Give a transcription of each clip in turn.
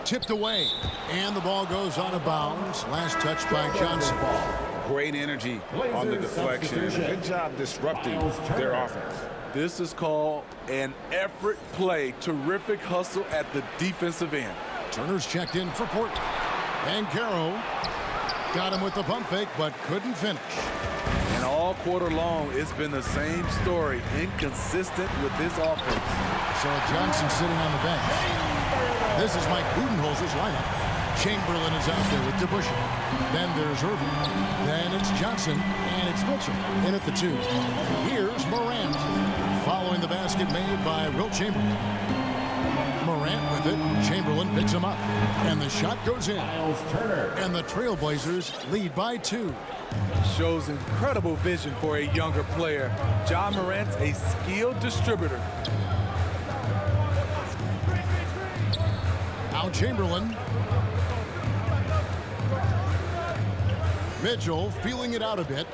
Tipped away. And the ball goes out of bounds. Last touch by Johnson. Great energy on the deflection. Good job disrupting their offense. This is called an effort play. Terrific hustle at the defensive end. Turner's checked in for Portland. Banchero got him with the pump fake, but couldn't finish. And all quarter long, it's been the same story. Inconsistent with this offense. So Johnson sitting on the bench. This is Mike Budenholzer's lineup. Chamberlain is out there with DeBusschere. Then there's Irving. Then it's Johnson, and it's Mitchell in at the 2. Here's Morant, following the basket made by Wilt Chamberlain. Morant with it. Chamberlain picks him up, and the shot goes in. And the Trailblazers lead by 2. Shows incredible vision for a younger player. Ja Morant's a skilled distributor. Now Chamberlain. Mitchell feeling it out a bit.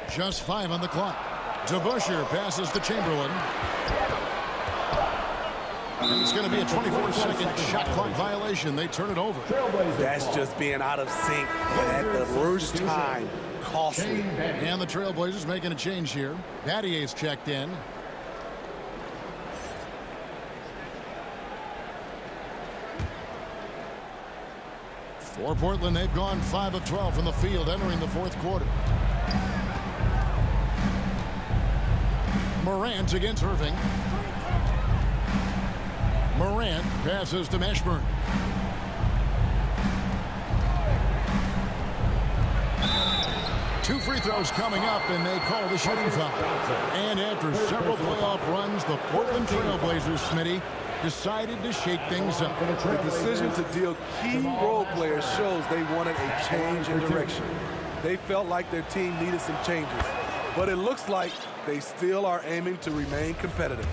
Just 5 on the clock. DeBusschere passes to Chamberlain. And it's going to be a 24-second shot clock violation. They turn it over. That's just being out of sync and at the worst time. Costly. And the Trailblazers making a change here. Battier's checked in. For Portland, they've gone 5 of 12 from the field entering the 4th quarter. Morant against Irving. Morant passes to Mashburn. Two free throws coming up, and they call the shooting foul. And after several playoff runs, the Portland Trailblazers, Smitty, decided to shake things up. The decision to deal key role players shows they wanted a change in direction. They felt like their team needed some changes, but it looks like they still are aiming to remain competitive.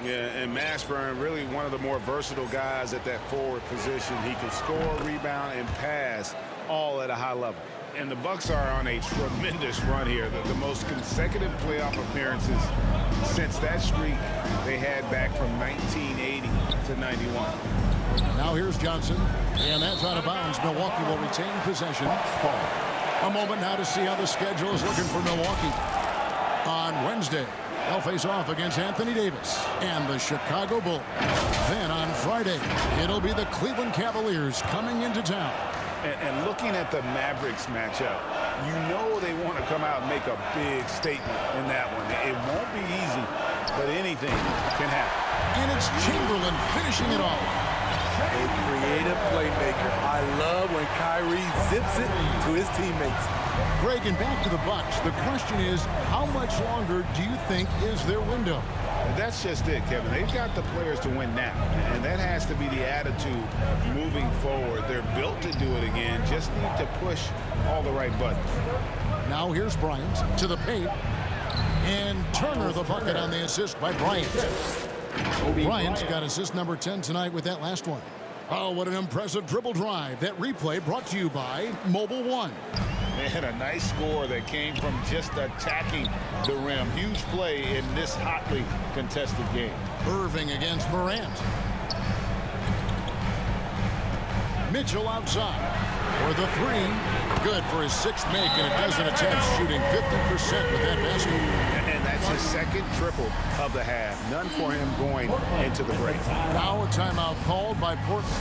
Yeah, and Mashburn, really one of the more versatile guys at that forward position. He can score, rebound, and pass all at a high level. And the Bucks are on a tremendous run here. The most consecutive playoff appearances since that streak they had back from 1980 to 91. Now here's Johnson, and that's out of bounds. Milwaukee will retain possession. A moment now to see how the schedule is looking for Milwaukee. On Wednesday, they'll face off against Anthony Davis and the Chicago Bulls. Then on Friday, it'll be the Cleveland Cavaliers coming into town. And looking at the Mavericks matchup, you know they want to come out and make a big statement in that one. It won't be easy, but anything can happen. And it's Chamberlain finishing it off. A creative playmaker. I love when Kyrie zips it to his teammates. Greg, and back to the Bucks. The question is, how much longer do you think is their window? That's just it, Kevin. They've got the players to win now, and that has to be the attitude moving forward. They're built to do it again, just need to push all the right buttons. Now here's Bryant to the paint, and Turner the bucket on the assist by Bryant. Bryant's got assist number 10 tonight with that last one. Oh, what an impressive dribble drive. That replay brought to you by Mobile One. Man, a nice score that came from just attacking the rim. Huge play in this hotly contested game. Irving against Morant. Mitchell outside for the 3. Good for his 6th make, and a dozen attempts, shooting 50% with that basket. And that's his 2nd triple of the half. None for him going into the break. Now a timeout called by Portland.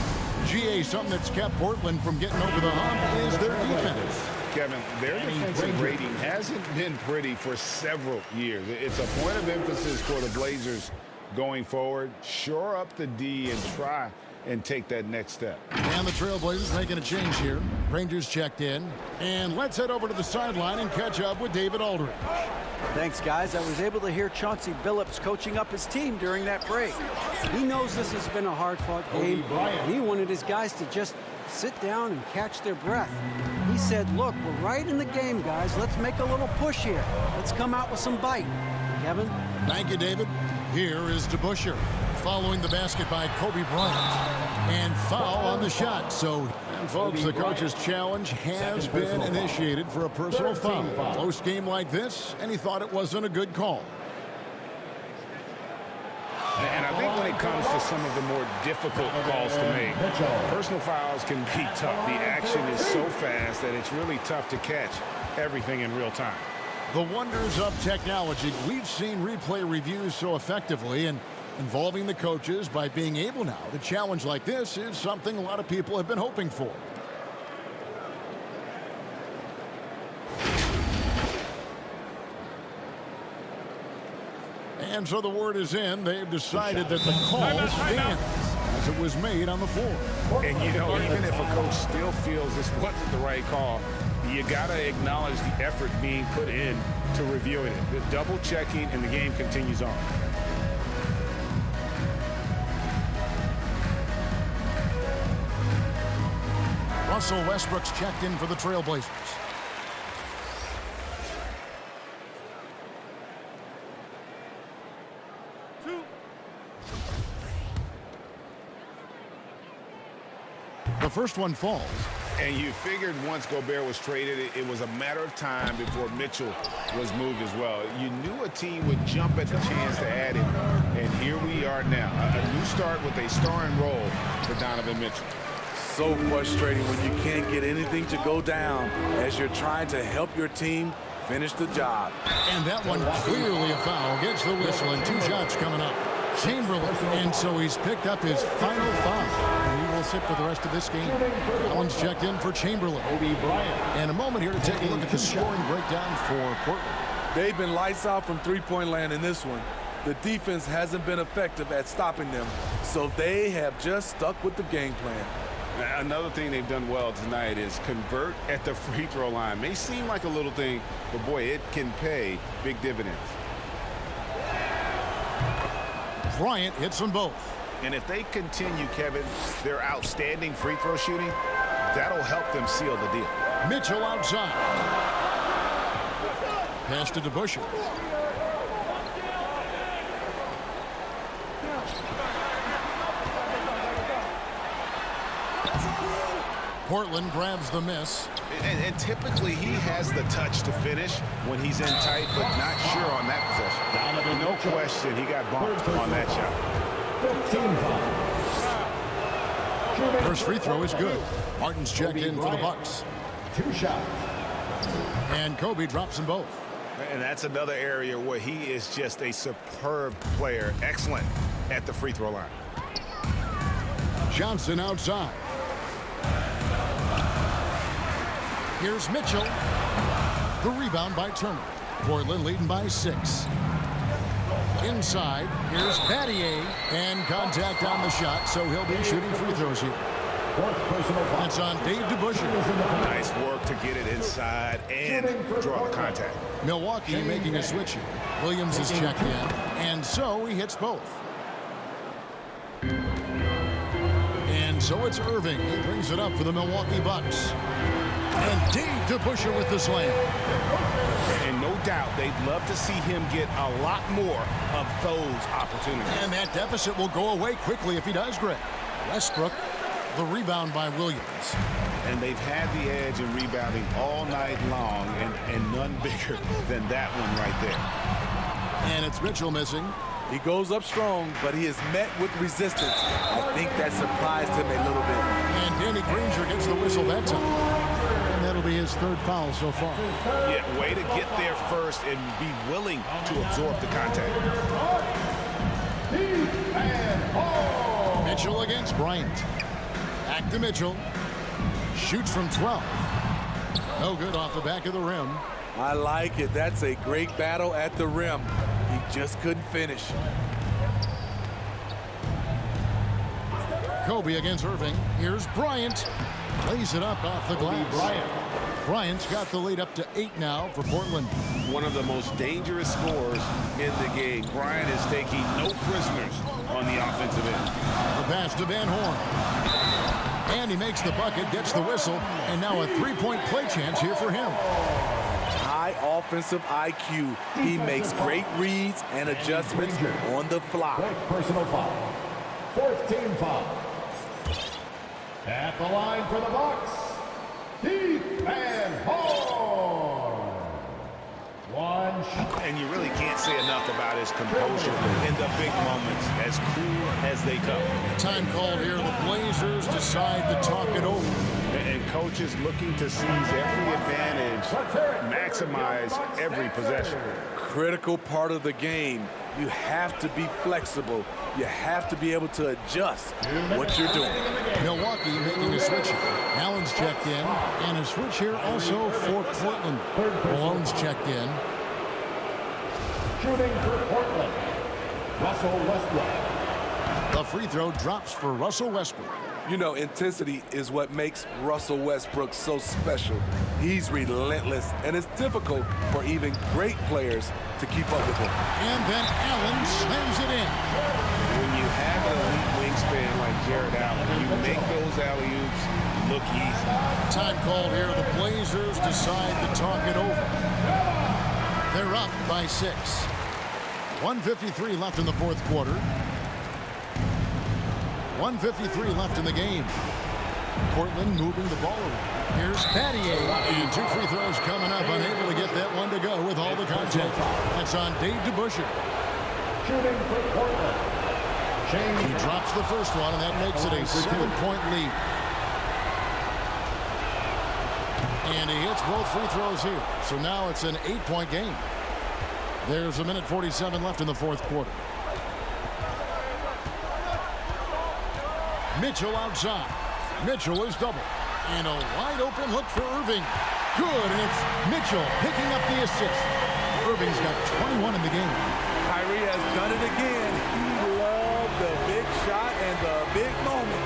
GA, something that's kept Portland from getting over the hump is their defense. Kevin, their defensive rating hasn't been pretty for several years. It's a point of emphasis for the Blazers going forward. Shore up the D and try and take that next step. And the Trailblazers making a change here. Rangers checked in. And let's head over to the sideline and catch up with David Aldridge. Thanks, guys. I was able to hear Chauncey Billups coaching up his team during that break. He knows this has been a hard-fought game, and he wanted his guys to just sit down and catch their breath. He said, look, we're right in the game, guys. Let's make a little push here. Let's come out with some bite. Kevin? Thank you, David. Here is DeBusschere following the basket by Kobe Bryant. And foul on the shot. So, and folks, the coach's challenge has been initiated for a personal foul. Close game like this, and he thought it wasn't a good call. And I think think when it comes to some of the more difficult calls to make, personal fouls can be tough. The action is so fast that it's really tough to catch everything in real time. The wonders of technology. We've seen replay reviews so effectively, and involving the coaches by being able now to challenge like this is something a lot of people have been hoping for. And so the word is in. They've decided that the call stands as it was made on the floor. And, you know, even if a coach still feels this wasn't the right call, you got to acknowledge the effort being put in to reviewing it. The double checking, and the game continues on. Russell Westbrook's checked in for the Trailblazers. The first one falls. And you figured once Gobert was traded, it was a matter of time before Mitchell was moved as well. You knew a team would jump at the chance to add him, and here we are now. A new start with a starring role for Donovan Mitchell. So frustrating when you can't get anything to go down as you're trying to help your team finish the job. And that one clearly a foul. Gets the whistle, and 2 shots coming up. Chamberlain, and so he's picked up his final foul. And he will sit for the rest of this game. Allen's checked in for Chamberlain. And a moment here to take a look at the scoring breakdown for Portland. They've been lights out from three-point land in this one. The defense hasn't been effective at stopping them, so they have just stuck with the game plan. Another thing they've done well tonight is convert at the free throw line. May seem like a little thing, but boy, it can pay big dividends. Bryant hits them both. And if they continue, Kevin, their outstanding free throw shooting, that'll help them seal the deal. Mitchell outside. Pass to DeBusschere. Portland grabs the miss. And typically he has the touch to finish when he's in tight, but not sure on that possession. No question he got bumped on that shot. First free throw is good. Martin's checked in for the Bucks. 2 shots. And Kobe drops them both. And that's another area where he is just a superb player. Excellent at the free throw line. Johnson outside. Here's Mitchell. The rebound by Turner. Portland leading by 6. Inside, here's Battier. And contact on the shot, so he'll be shooting free throws here. That's on Dave DeBusschere. Nice work to get it inside and draw the contact. Milwaukee making a switch here. Williams is checked in, and so he hits both. And so it's Irving. He brings it up for the Milwaukee Bucks. And Dave DeBusschere with the slam. And no doubt they'd love to see him get a lot more of those opportunities. And that deficit will go away quickly if he does, Greg. Westbrook, the rebound by Williams. And they've had the edge in rebounding all night long, and none bigger than that one right there. And it's Mitchell missing. He goes up strong, but he is met with resistance. I think that surprised him a little bit. And Danny Granger gets the whistle that time. And that'll be his 3rd foul so far. Yeah, way to get there first and be willing to absorb the contact. Mitchell against Bryant. Back to Mitchell. Shoots from 12. No good off the back of the rim. I like it. That's a great battle at the rim. He just couldn't finish. Kobe against Irving. Here's Bryant. Lays it up off the glass. Bryant's got the lead up to 8 now for Portland. One of the most dangerous scorers in the game. Bryant is taking no prisoners on the offensive end. The pass to Van Horn. And he makes the bucket, gets the whistle, and now a 3-point play chance here for him. High offensive IQ. He makes great reads and adjustments on the fly. Personal foul. 4th team foul. At the line for the Bucks, Heath Van Horn. 1 challenge. And you really can't say enough about his composure in the big moments, as cool as they come. Time called here. The Blazers decide to talk it over. And coaches looking to seize every advantage, maximize every possession. Critical part of the game. You have to be flexible. You have to be able to adjust what you're doing. Milwaukee making a switch. Allen's checked in, and a switch here also for Portland. Malone's checked in. Shooting for Portland, Russell Westbrook. The free throw drops for Russell Westbrook. You know, intensity is what makes Russell Westbrook so special. He's relentless, and it's difficult for even great players to keep up with him. And then Allen slams it in. When you have an elite wingspan like Jared Allen, you make those alley-oops look easy. Time called here. The Blazers decide to talk it over. They're up by 6. 1:53 left in the fourth quarter. 1:53 left in the game. Portland moving the ball around. Here's Battier. And 2 free throws coming up. Unable to get that one to go with all the contact. That's on Dave DeBusschere. Shooting for Portland, He drops the first one, and that makes it a 7-point lead. And he hits both free throws here. So now it's an 8-point game. There's 1:47 left in the fourth quarter. Mitchell outside. Mitchell is double. And a wide open look for Irving. Good, and it's Mitchell picking up the assist. Irving's got 21 in the game. Kyrie has done it again. He loved the big shot and the big moment.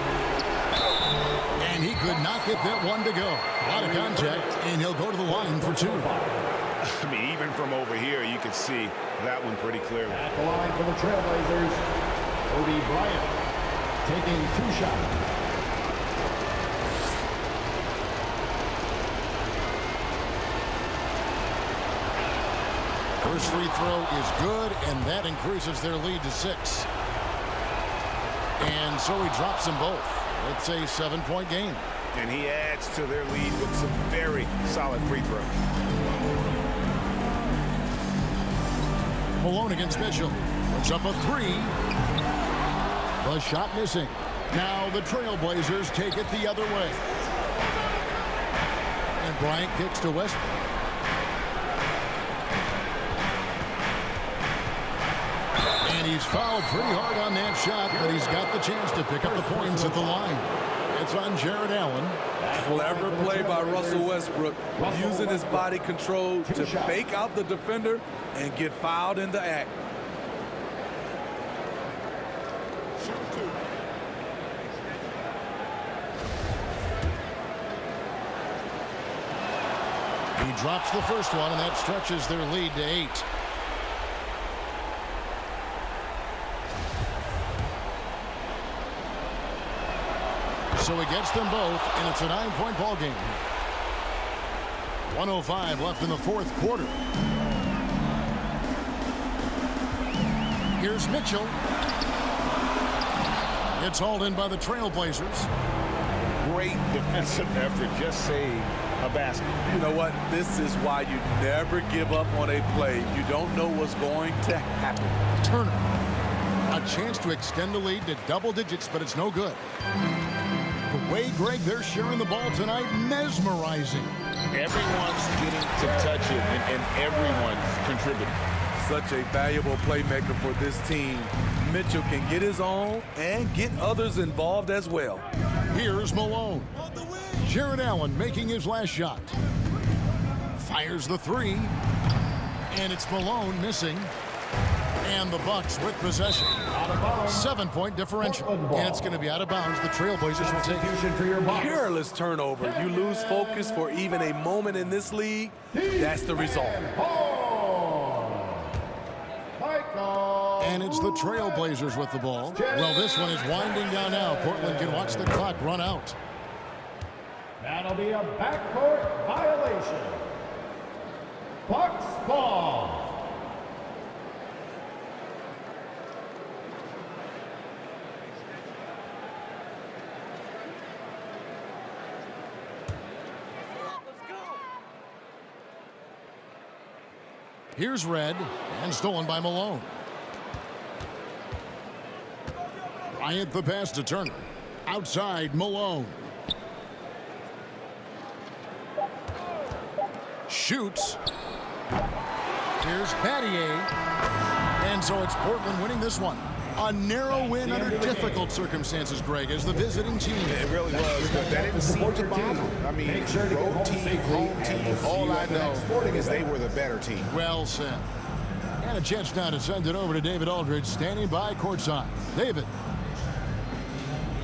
And he could not get that one to go. A lot of contact, and he'll go to the line for 2. I mean, even from over here, you can see that one pretty clearly. at the line for the Trailblazers, Kobe Bryant, taking 2 shots. First free throw is good, and that increases their lead to 6. And so he drops them both. It's a 7-point game. And he adds to their lead with some very solid free throws. Malone against Mitchell. Puts up a 3. The shot missing. Now the Trailblazers take it the other way. And Bryant kicks to Westbrook. And he's fouled pretty hard on that shot, but he's got the chance to pick up the points at the line. It's on Jared Allen. Clever play by Russell Westbrook, using his body control to fake out the defender and get fouled in the act. He drops the first one, and that stretches their lead to 8. So he gets them both, and it's a 9-point ball game. 1:05 left in the fourth quarter. Here's Mitchell. It's hauled in by the Trailblazers. Great defensive effort, just saved a basket. You know what? This is why you never give up on a play. You don't know what's going to happen. Turner. A chance to extend the lead to double digits, but it's no good. The way, Greg, they're sharing the ball tonight, mesmerizing. Everyone's getting to touch it, and everyone's contributing. Such a valuable playmaker for this team. Mitchell can get his own and get others involved as well. Here's Malone. Jared Allen making his last shot. Fires the 3. And it's Malone missing. And the Bucks with possession. 7-point differential. And it's going to be out of bounds. The Trailblazers will take it. For your Bucks. Careless turnover. You lose focus for even a moment in this league. That's the result. And it's the Trailblazers with the ball. Well, this one is winding down now. Portland can watch the clock run out. That'll be a backcourt violation. Bucks ball. Here's Red, and stolen by Malone. Bryant the pass to Turner. Outside, Malone. Shoots. Here's Battier. And so it's Portland winning this one. A narrow win under difficult circumstances, Greg, as the visiting team. It really was, but that didn't seem to bother. I mean, road team, home team, all I know is they were the better team. Well said. And a chance now to send it over to David Aldridge, standing by courtside. David.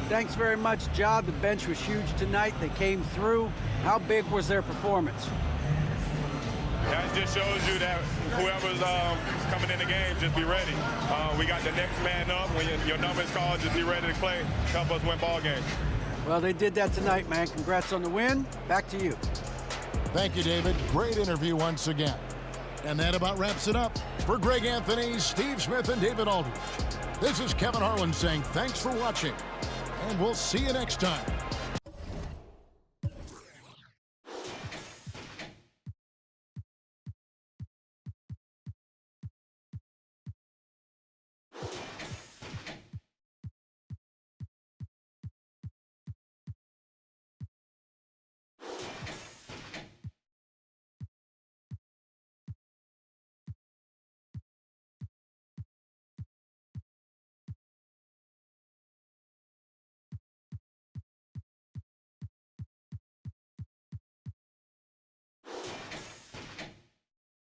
Thanks very much, Ja. The bench was huge tonight. They came through. How big was their performance? Yeah, it just shows you that whoever's coming in the game, just be ready. We got the next man up. When your number is called, just be ready to play. Help us win ball games. Well, they did that tonight, man. Congrats on the win. Back to you. Thank you, David. Great interview once again. And that about wraps it up. For Greg Anthony, Steve Smith, and David Aldridge, this is Kevin Harlan saying thanks for watching. And we'll see you next time.